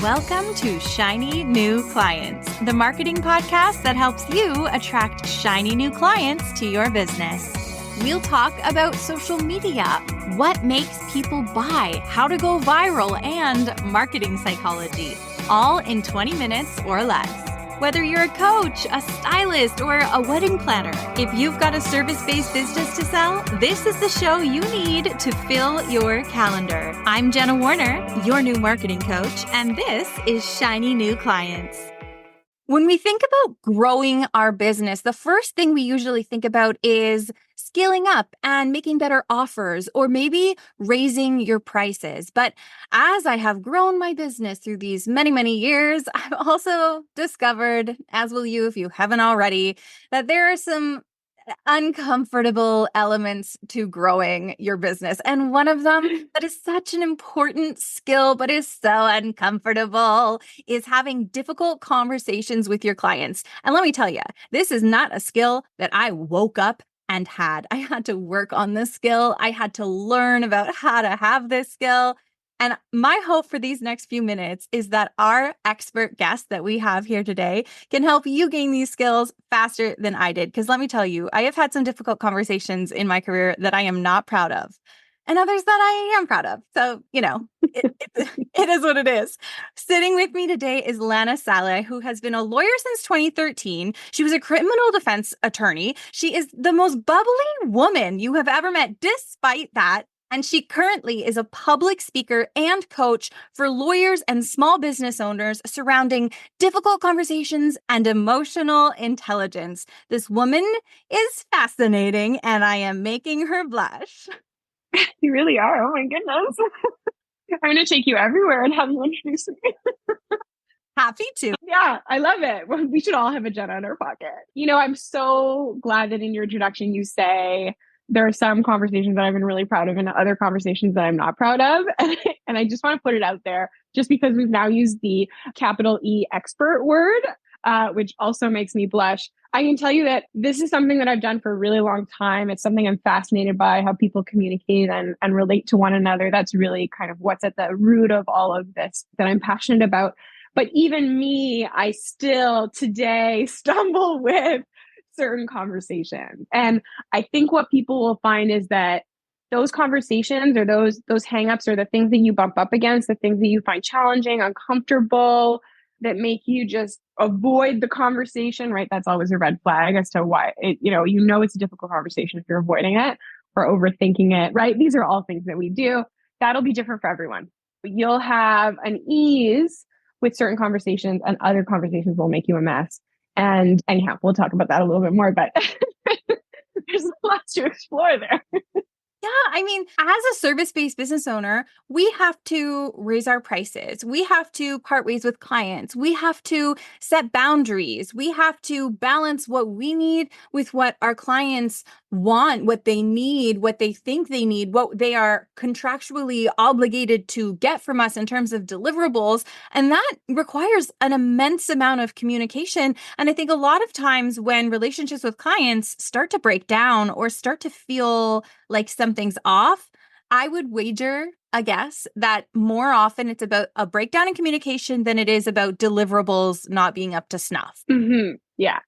Welcome to Shiny New Clients, the marketing podcast that helps you attract shiny new clients to your business. We'll talk about social media, what makes people buy, how to go viral, and marketing psychology, all in 20 minutes or less. Whether you're a coach, a stylist, or a wedding planner, if you've got a service-based business to sell, this is the show you need to fill your calendar. I'm Jenna Warner, your new marketing coach, and this is Shiny New Clients. When we think about growing our business, the first thing we usually think about is scaling up and making better offers, or maybe raising your prices. But as I have grown my business through these many, many years, I've also discovered, as will you if you haven't already, that there are some uncomfortable elements to growing your business. And one of them that is such an important skill, but is so uncomfortable, is having difficult conversations with your clients. And let me tell you, this is not a skill that I woke up and had. I had to work on this skill. I had to learn about how to have this skill. And my hope for these next few minutes is that our expert guest that we have here today can help you gain these skills faster than I did. Because let me tell you, I have had some difficult conversations in my career that I am not proud of, and others that I am proud of. So, it is what it is. Sitting with me today is Lana Saleh, who has been a lawyer since 2013. She was a criminal defense attorney. She is the most bubbly woman you have ever met, despite that. And she currently is a public speaker and coach for lawyers and small business owners surrounding difficult conversations and emotional intelligence. This woman is fascinating, and I am making her blush. You really are. Oh my goodness. I'm going to take you everywhere and have you introduce me. Happy to. Yeah, I love it. Well, we should all have a Jenna in our pocket. I'm so glad that in your introduction you say there are some conversations that I've been really proud of and other conversations that I'm not proud of. And I just want to put it out there just because we've now used the capital E expert word, which also makes me blush. I can tell you that this is something that I've done for a really long time. It's something I'm fascinated by, how people communicate and relate to one another. That's really kind of what's at the root of all of this that I'm passionate about. But even me, I still today stumble with certain conversations. And I think what people will find is that those conversations or those hangups or the things that you bump up against, the things that you find challenging, uncomfortable, that make you just avoid the conversation, right? That's always a red flag as to why it's a difficult conversation if you're avoiding it or overthinking it, right? These are all things that we do. That'll be different for everyone. You'll have an ease with certain conversations and other conversations will make you a mess. And anyhow, we'll talk about that a little bit more, but there's lots to explore there. Yeah, I mean, as a service-based business owner, we have to raise our prices. We have to part ways with clients. We have to set boundaries. We have to balance what we need with what our clients want, what they need, what they think they need, what they are contractually obligated to get from us in terms of deliverables. And that requires an immense amount of communication. And I think a lot of times when relationships with clients start to break down or start to feel like something's off, I would wager a guess that more often it's about a breakdown in communication than it is about deliverables not being up to snuff. Mm-hmm. Yeah.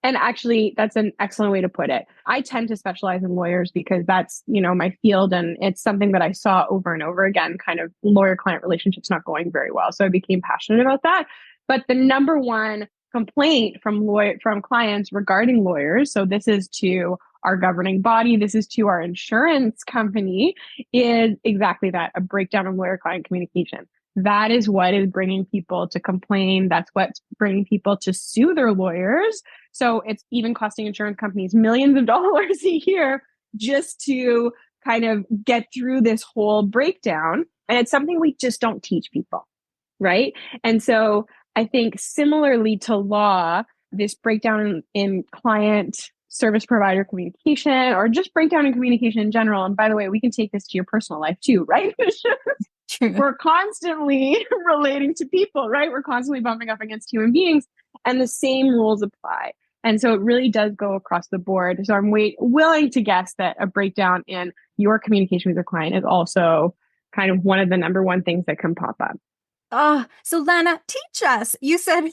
And actually, that's an excellent way to put it. I tend to specialize in lawyers because that's, my field. And it's something that I saw over and over again, kind of lawyer-client relationships not going very well. So I became passionate about that. But the number one complaint from clients regarding lawyers, so this is to our governing body, this is to our insurance company, is exactly that, a breakdown of lawyer-client communication. That is what is bringing people to complain. That's what's bringing people to sue their lawyers. So it's even costing insurance companies millions of dollars a year just to kind of get through this whole breakdown. And it's something we just don't teach people, right? And so I think similarly to law, this breakdown in client service provider communication or just breakdown in communication in general. And by the way, we can take this to your personal life too, right? We're constantly relating to people, right? We're constantly bumping up against human beings and the same rules apply. And so it really does go across the board. So I'm willing to guess that a breakdown in your communication with your client is also kind of one of the number one things that can pop up. So Lana, teach us. You said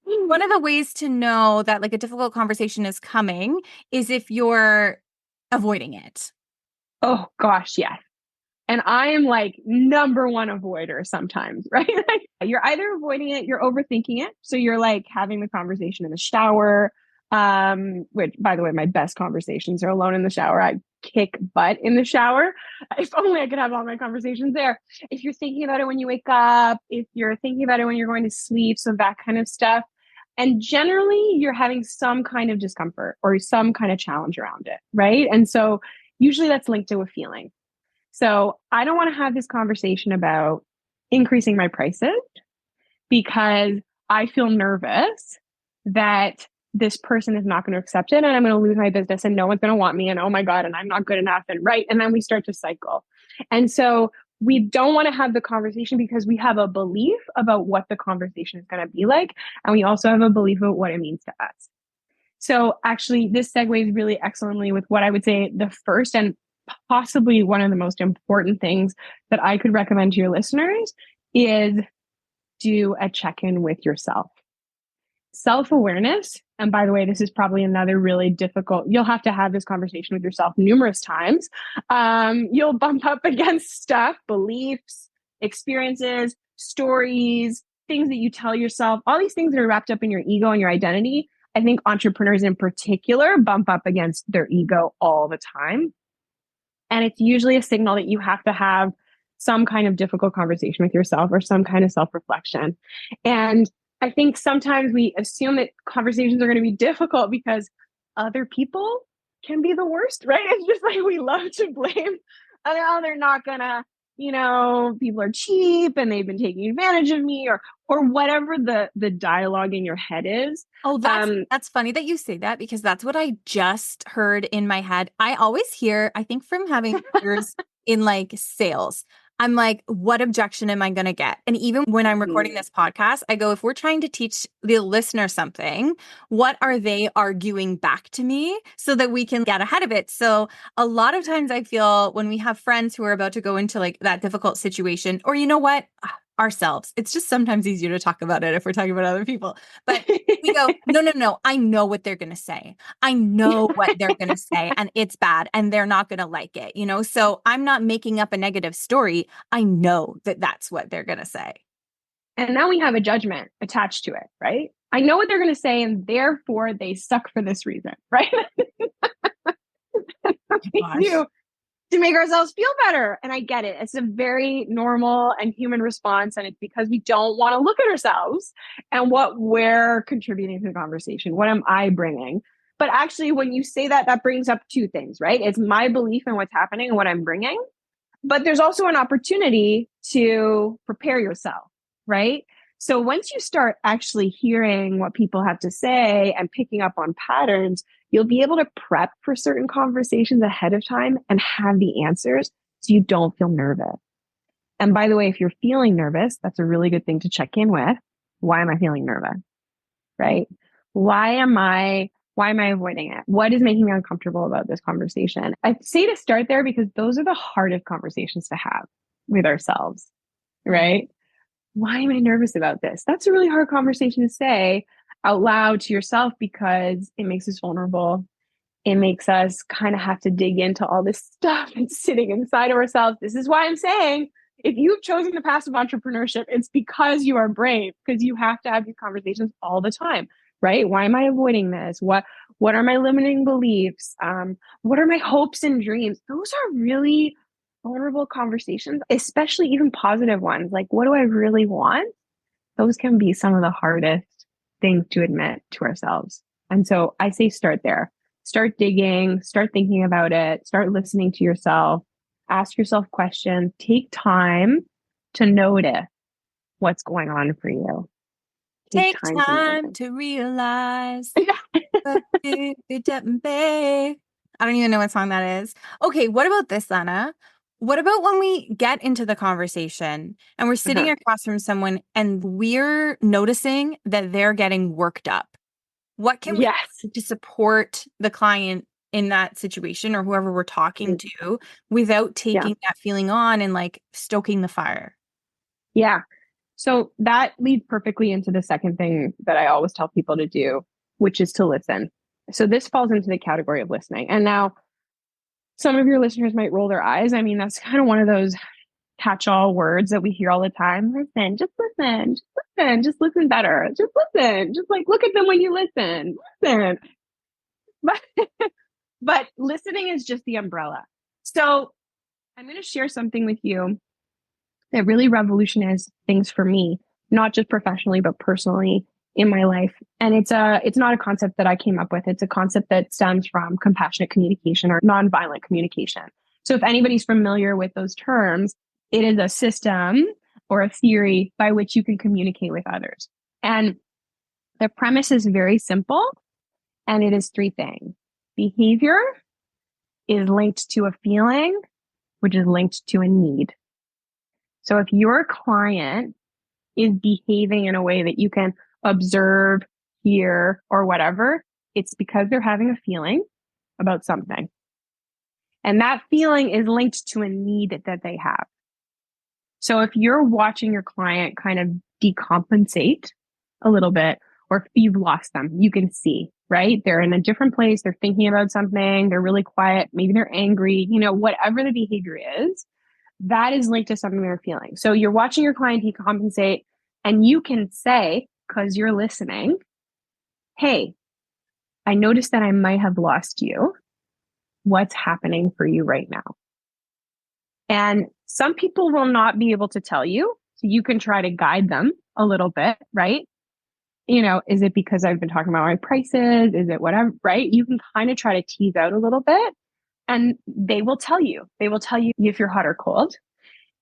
one of the ways to know that like a difficult conversation is coming is if you're avoiding it. Oh gosh, yes. And I am like number one avoider sometimes, right? Like, you're either avoiding it, you're overthinking it. So you're like having the conversation in the shower, which by the way, my best conversations are alone in the shower. I kick butt in the shower. If only I could have all my conversations there. If you're thinking about it when you wake up, if you're thinking about it when you're going to sleep, so that kind of stuff. And generally, you're having some kind of discomfort or some kind of challenge around it, right? And so usually that's linked to a feeling. So I don't want to have this conversation about increasing my prices because I feel nervous that this person is not going to accept it and I'm going to lose my business and no one's going to want me and oh my God, and I'm not good enough. And right. And then we start to cycle. And so we don't want to have the conversation because we have a belief about what the conversation is going to be like. And we also have a belief about what it means to us. So actually, this segues really excellently with what I would say the first and possibly one of the most important things that I could recommend to your listeners is do a check-in with yourself. Self-awareness, and by the way, this is probably another really difficult, you'll have to have this conversation with yourself numerous times. You'll bump up against stuff, beliefs, experiences, stories, things that you tell yourself, all these things that are wrapped up in your ego and your identity. I think entrepreneurs in particular bump up against their ego all the time. And it's usually a signal that you have to have some kind of difficult conversation with yourself or some kind of self-reflection. And I think sometimes we assume that conversations are going to be difficult because other people can be the worst, right? It's just like we love to blame. Oh, they're not gonna, people are cheap and they've been taking advantage of me or whatever the dialogue in your head is. Oh, that's funny that you say that because that's what I just heard in my head. I always hear, I think from having years in like sales, I'm like, what objection am I going to get? And even when I'm recording this podcast, I go, if we're trying to teach the listener something, what are they arguing back to me so that we can get ahead of it? So a lot of times I feel when we have friends who are about to go into like that difficult situation, or you know what? Ourselves. It's just sometimes easier to talk about it if we're talking about other people. But we go, no. I know what they're going to say. I know what they're going to say and it's bad and they're not going to like it, So I'm not making up a negative story. I know that that's what they're going to say. And now we have a judgment attached to it, right? I know what they're going to say and therefore they suck for this reason, right? To make ourselves feel better. And I get it. It's a very normal and human response. And it's because we don't want to look at ourselves and what we're contributing to the conversation. What am I bringing? But actually, when you say that, that brings up two things, right? It's my belief in what's happening and what I'm bringing. But there's also an opportunity to prepare yourself, right? So once you start actually hearing what people have to say and picking up on patterns, you'll be able to prep for certain conversations ahead of time and have the answers so you don't feel nervous. And by the way, if you're feeling nervous, that's a really good thing to check in with. Why am I feeling nervous? Right? Why am I avoiding it? What is making me uncomfortable about this conversation? I say to start there because those are the hardest conversations to have with ourselves, right? Why am I nervous about this? That's a really hard conversation to say out loud to yourself because it makes us vulnerable. It makes us kind of have to dig into all this stuff that's sitting inside of ourselves. This is why I'm saying if you've chosen the path of entrepreneurship, it's because you are brave, because you have to have these conversations all the time, right? Why am I avoiding this? What are my limiting beliefs? What are my hopes and dreams? Those are really vulnerable conversations, especially even positive ones. Like, what do I really want? Those can be some of the hardest things to admit to ourselves. And so I say start there. Start digging, start thinking about it, start listening to yourself, ask yourself questions, take time to notice what's going on for you. Take time to realize. I don't even know what song that is. Okay, what about this, Lana? What about when we get into the conversation and we're sitting across from someone and we're noticing that they're getting worked up? What can we do to support the client in that situation or whoever we're talking to without taking that feeling on and like stoking the fire? Yeah. So that leads perfectly into the second thing that I always tell people to do, which is to listen. So this falls into the category of listening. And now some of your listeners might roll their eyes. I mean, that's kind of one of those catch-all words that we hear all the time. Listen, just listen, just listen better. Just listen. Just like look at them when you listen. Listen. But but listening is just the umbrella. So I'm going to share something with you that really revolutionized things for me, not just professionally, but personally in my life. And it's not a concept that I came up with. It's a concept that stems from compassionate communication or nonviolent communication. So if anybody's familiar with those terms, it is a system or a theory by which you can communicate with others. And the premise is very simple, and it is three things. Behavior is linked to a feeling, which is linked to a need. So if your client is behaving in a way that you can observe, hear, or whatever, it's because they're having a feeling about something. And that feeling is linked to a need that they have. So if you're watching your client kind of decompensate a little bit, or if you've lost them, you can see, right? They're in a different place. They're thinking about something. They're really quiet. Maybe they're angry, whatever the behavior is, that is linked to something they're feeling. So you're watching your client decompensate, and you can say, because you're listening, hey, I noticed that I might have lost you. What's happening for you right now? And some people will not be able to tell you. So you can try to guide them a little bit, right? Is it because I've been talking about my prices? Is it whatever, right? You can kind of try to tease out a little bit, and they will tell you. They will tell you if you're hot or cold.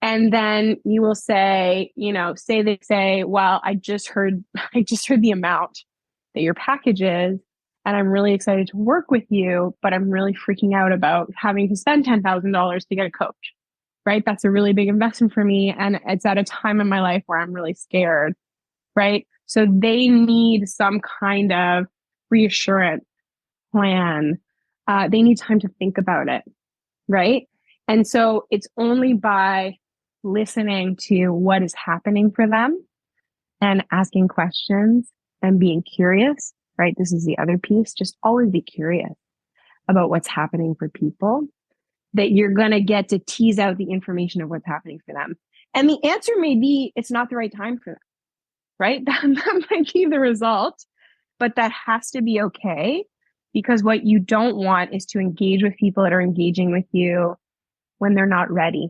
And then you will say, they say, well, I just heard the amount that your package is, and I'm really excited to work with you, but I'm really freaking out about having to spend $10,000 to get a coach, right? That's a really big investment for me. And it's at a time in my life where I'm really scared, right? So they need some kind of reassurance plan. They need time to think about it, right? And so it's only by listening to what is happening for them and asking questions and being curious, right? This is the other piece. Just always be curious about what's happening for people, that you're going to get to tease out the information of what's happening for them. And the answer may be it's not the right time for them, right? That might be the result, but that has to be okay, because what you don't want is to engage with people that are engaging with you when they're not ready,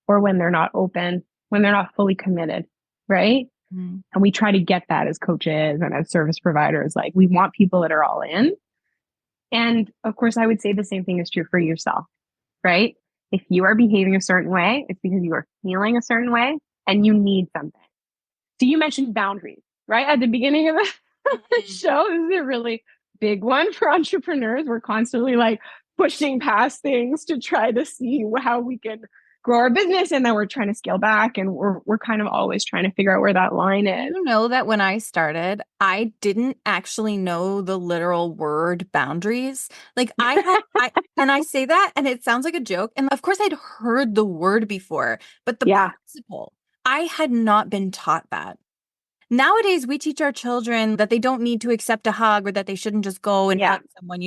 or when they're not open, when they're not fully committed, right? Mm. And we try to get that as coaches and as service providers. Like, we want people that are all in. And of course, I would say the same thing is true for yourself, right? If you are behaving a certain way, it's because you are feeling a certain way and you need something. So you mentioned boundaries, right? At the beginning of the show, this is a really big one for entrepreneurs. We're constantly like pushing past things to try to see how we can grow our business, and then we're trying to scale back, and we're kind of always trying to figure out where that line is. You know that when I started, I didn't actually know the literal word boundaries. Like I say that and it sounds like a joke. And of course I'd heard the word before, but the principle, I had not been taught that. Nowadays, we teach our children that they don't need to accept a hug, or that they shouldn't just go and hug someone,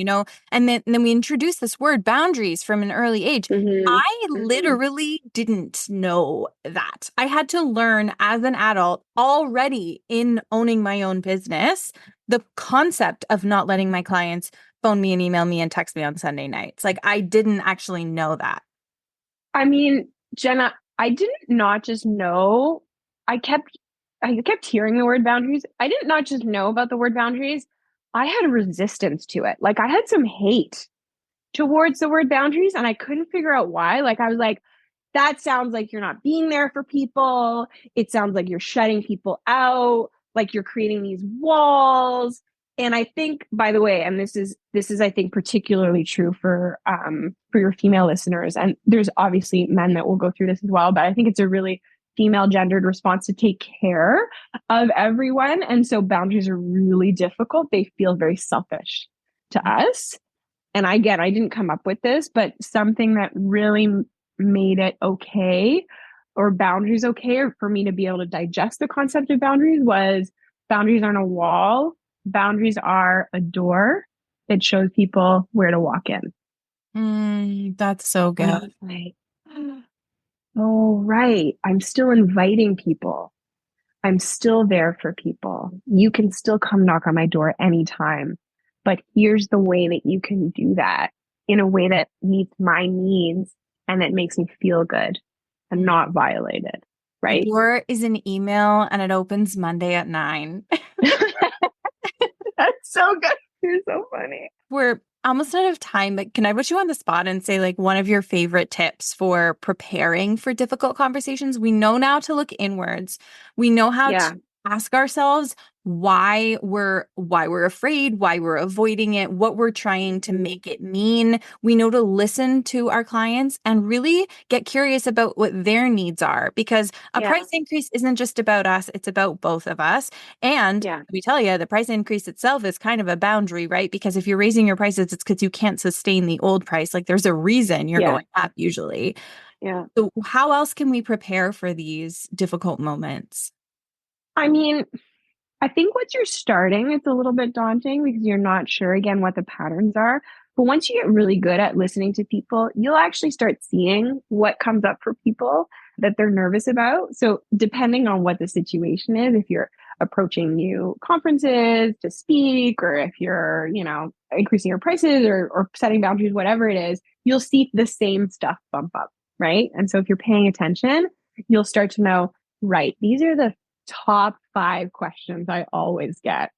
and then we introduce this word boundaries from an early age. Mm-hmm. I literally didn't know that. I had to learn as an adult, already in owning my own business, the concept of not letting my clients phone me and email me and text me on Sunday nights. Like, I didn't actually know that. I mean, Jenna, I didn't not just know, I kept hearing the word boundaries. I did not just know about the word boundaries. I had a resistance to it. Like, I had some hate towards the word boundaries, and I couldn't figure out why. Like, I was like, that sounds like you're not being there for people. It sounds like you're shutting people out, like you're creating these walls. And I think, by the way, and this is I think particularly true for your female listeners, and there's obviously men that will go through this as well, but I think it's a really female gendered response to take care of everyone. And so boundaries are really difficult. They feel very selfish to us. And I didn't come up with this, but something that really made it okay or boundaries okay, or for me to be able to digest the concept of boundaries, was boundaries aren't a wall. Boundaries are a door that shows people where to walk in. That's so And I good. was like, oh, right. I'm still inviting people. I'm still there for people. You can still come knock on my door anytime. But here's the way that you can do that in a way that meets my needs and that makes me feel good and not violated. The Right. door is an email and it opens Monday at 9. That's so good. You're so funny. We're almost out of time, but can I put you on the spot and say like one of your favorite tips for preparing for difficult conversations? We know now to look inwards. We know how Yeah. to ask ourselves why we're afraid, why we're avoiding it, what we're trying to make it mean. We know to listen to our clients and really get curious about what their needs are, because a Yeah. price increase isn't just about us, it's about both of us. And Yeah. we tell you the price increase itself is kind of a boundary, right? Because if you're raising your prices, it's because you can't sustain the old price. Like there's a reason you're Yeah. going up usually. Yeah. So how else can we prepare for these difficult moments? I mean, I think once you're starting, it's a little bit daunting because you're not sure again what the patterns are. But once you get really good at listening to people, you'll actually start seeing what comes up for people that they're nervous about. So, depending on what the situation is, if you're approaching new conferences to speak, or if you're, increasing your prices or setting boundaries, whatever it is, you'll see the same stuff bump up, right? And so, if you're paying attention, you'll start to know, right, these are the top 5 questions I always get.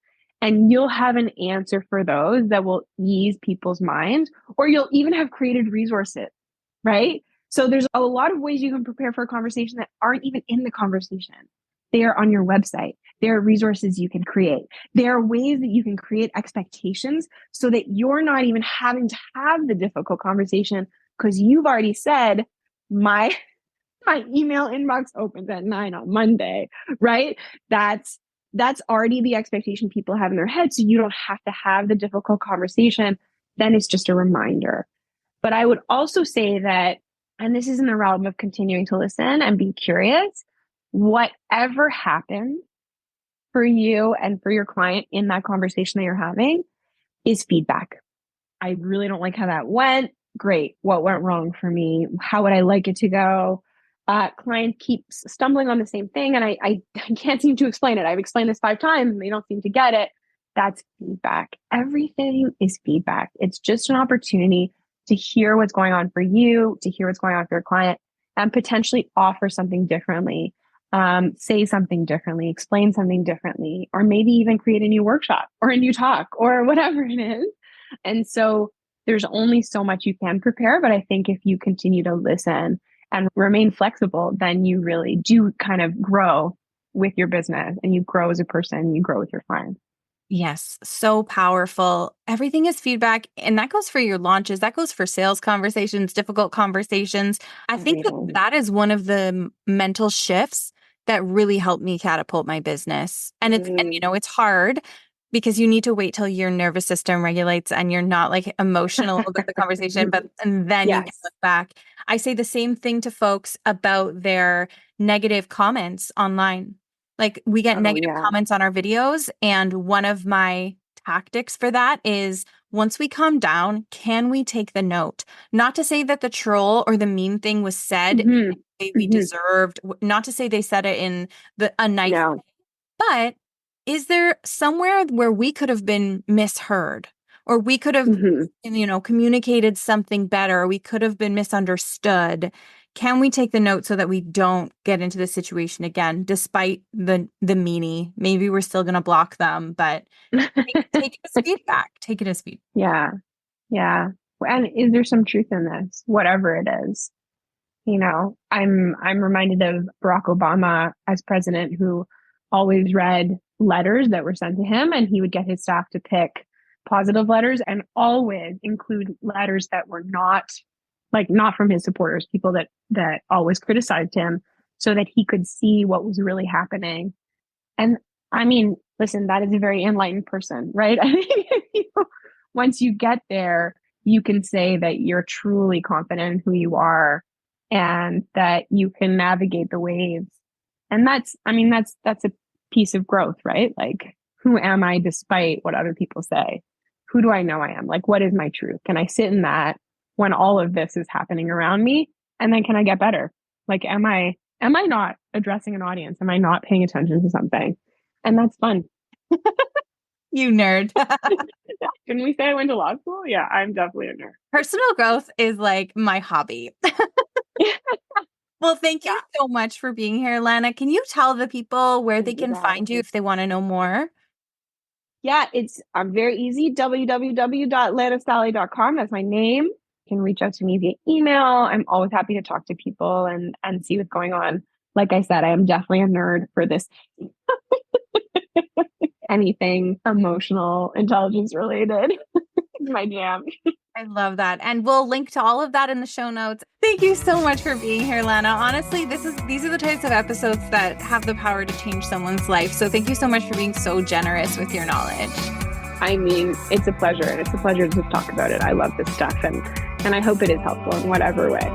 And you'll have an answer for those that will ease people's minds, or you'll even have created resources, right? So there's a lot of ways you can prepare for a conversation that aren't even in the conversation. They are on your website. There are resources you can create. There are ways that you can create expectations so that you're not even having to have the difficult conversation because you've already said, my email inbox opens at 9 on Monday, right? That's already the expectation people have in their head. So you don't have to have the difficult conversation. Then it's just a reminder. But I would also say that, and this is in the realm of continuing to listen and be curious, whatever happens for you and for your client in that conversation that you're having is feedback. I really don't like how that went. Great. What went wrong for me? How would I like it to go? Client keeps stumbling on the same thing and I can't seem to explain it. I've explained this 5 times and they don't seem to get it. That's feedback. Everything is feedback. It's just an opportunity to hear what's going on for you, to hear what's going on for your client, and potentially offer something differently, say something differently, explain something differently, or maybe even create a new workshop or a new talk or whatever it is. And so there's only so much you can prepare. But I think if you continue to listen and remain flexible, then you really do kind of grow with your business and you grow as a person, you grow with your clients. Yes, so powerful. Everything is feedback. And that goes for your launches, that goes for sales conversations, difficult conversations. I think that Everything. that is one of the mental shifts that really helped me catapult my business. And it's hard because you need to wait till your nervous system regulates and you're not like emotional about the conversation, and then you can Yes. look back. I say the same thing to folks about their negative comments online. Like we get Oh, negative yeah. comments on our videos, and one of my tactics for that is once we calm down, can we take the note? Not to say that the troll or the mean thing was said in Mm-hmm. the way we Mm-hmm. deserved, not to say they said it in a nice, No. but is there somewhere where we could have been misheard, or we could have, Mm-hmm. communicated something better, or we could have been misunderstood? Can we take the note so that we don't get into this situation again, despite the meanie? Maybe we're still going to block them, but take it as feedback. Take it as feedback. Yeah. Yeah. And is there some truth in this? Whatever it is. I'm reminded of Barack Obama as president, who always read letters that were sent to him, and he would get his staff to pick positive letters and always include letters that were not from his supporters, people that always criticized him, so that he could see what was really happening. And I mean, listen, that is a very enlightened person, right? I think once you get there, you can say that you're truly confident in who you are and that you can navigate the waves. And that's a piece of growth, right? Like, who am I despite what other people say? Who do I know I am? Like, what is my truth? Can I sit in that when all of this is happening around me? And then can I get better? Like, am I not addressing an audience? Am I not paying attention to something? And that's fun. You nerd. Can we say I went to law school? Yeah, I'm definitely a nerd. Personal growth is like my hobby. Well, thank you so much for being here, Lana. Can you tell the people where they can find you if they want to know more? Yeah, it's very easy. www.lanasaleh.com. That's my name. You can reach out to me via email. I'm always happy to talk to people and see what's going on. Like I said, I am definitely a nerd for this. Anything emotional intelligence related is my jam. I love that. And we'll link to all of that in the show notes. Thank you so much for being here, Lana. Honestly, these are the types of episodes that have the power to change someone's life. So thank you so much for being so generous with your knowledge. I mean, it's a pleasure. And it's a pleasure to talk about it. I love this stuff. And I hope it is helpful in whatever way.